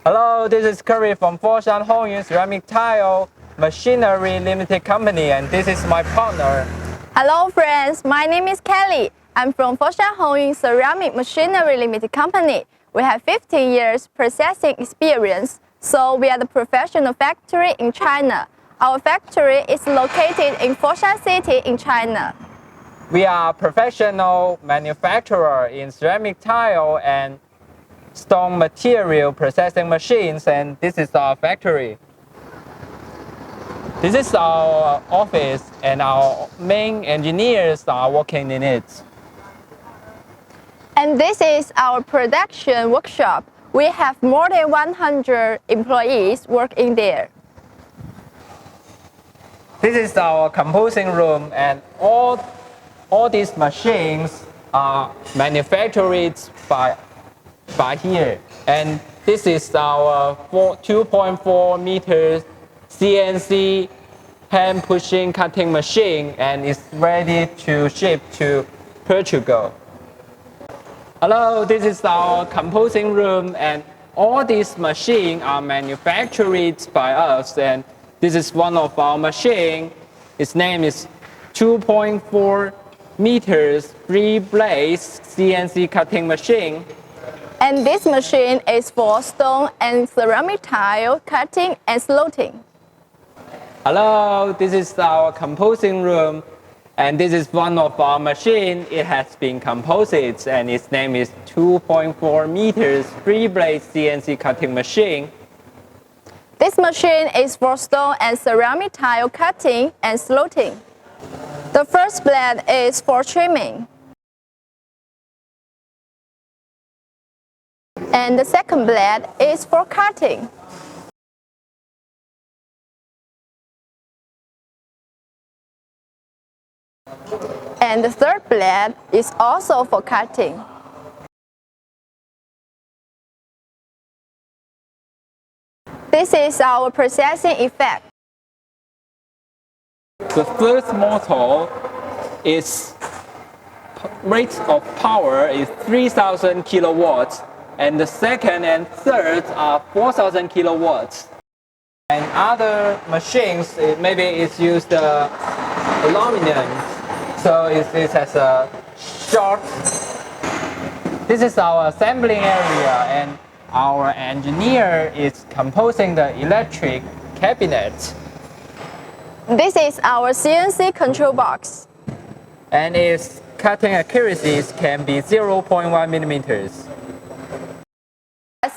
Hello, this is Curry from Foshan Hoyun Ceramic Tile Machinery Limited Company, and this is my partner. Hello friends, my name is Kelly. I'm from Foshan Hoyun Ceramic Machinery Limited Company. We have 15 years processing experience, so we are the professional factory in China. Our factory is located in Foshan City in China. We are professional manufacturer in ceramic tile and stone material processing machines, and this is our factory. This is our office, and our main engineers are working in it. And this is our production workshop. We have more than 100 employees working there. This is our composing room, and all these machines are manufactured by here. And this is our 2.4 meters CNC hand pushing cutting machine, and it's ready to ship to Portugal. Hello, this is our composing room, and all these machines are manufactured by us, and this is one of our machines. Its name is 2.4 meters 3 blades CNC cutting machine. And this machine is for stone and ceramic tile cutting and slotting. Hello, this is our composing room, and this is one of our machines. It has been composite, and its name is 2.4 meters 3 blade CNC cutting machine. This machine is for stone and ceramic tile cutting and slotting. The first blade is for trimming. And the second blade is for cutting. And the third blade is also for cutting. This is our processing effect. The first motor is rate of power is 3,000 kilowatts, and the second and third are 4,000 kilowatts. And other machines, maybe it's used aluminum, so it has a short. This is our assembling area, and our engineer is composing the electric cabinet. This is our CNC control box. And its cutting accuracies can be 0.1 millimeters.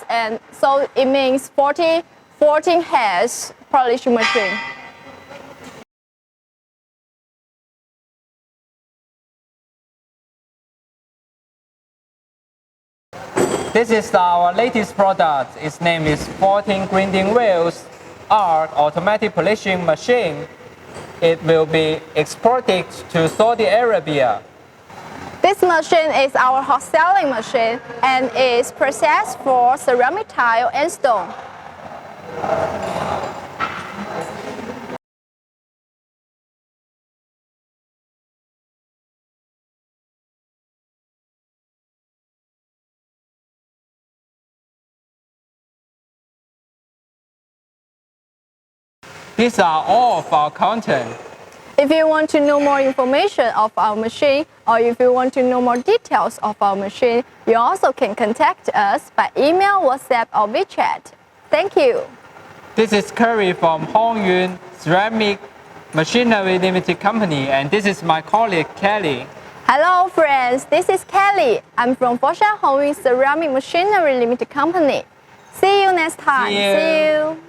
And so it means 14 heads polishing machine. This is our latest product. Its name is 14 grinding wheels arc automatic polishing machine. It will be exported to Saudi Arabia. This machine is our hot selling machine and is processed for ceramic tile and stone. These are all of our content. If you want to know more information of our machine, or if you want to know more details of our machine, you also can contact us by email, WhatsApp, or WeChat. Thank you. This is Curry from Hoyun Ceramic Machinery Limited Company, and this is my colleague Kelly. Hello friends, this is Kelly. I'm from Foshan Hoyun Ceramic Machinery Limited Company. See you next time. See you. See you.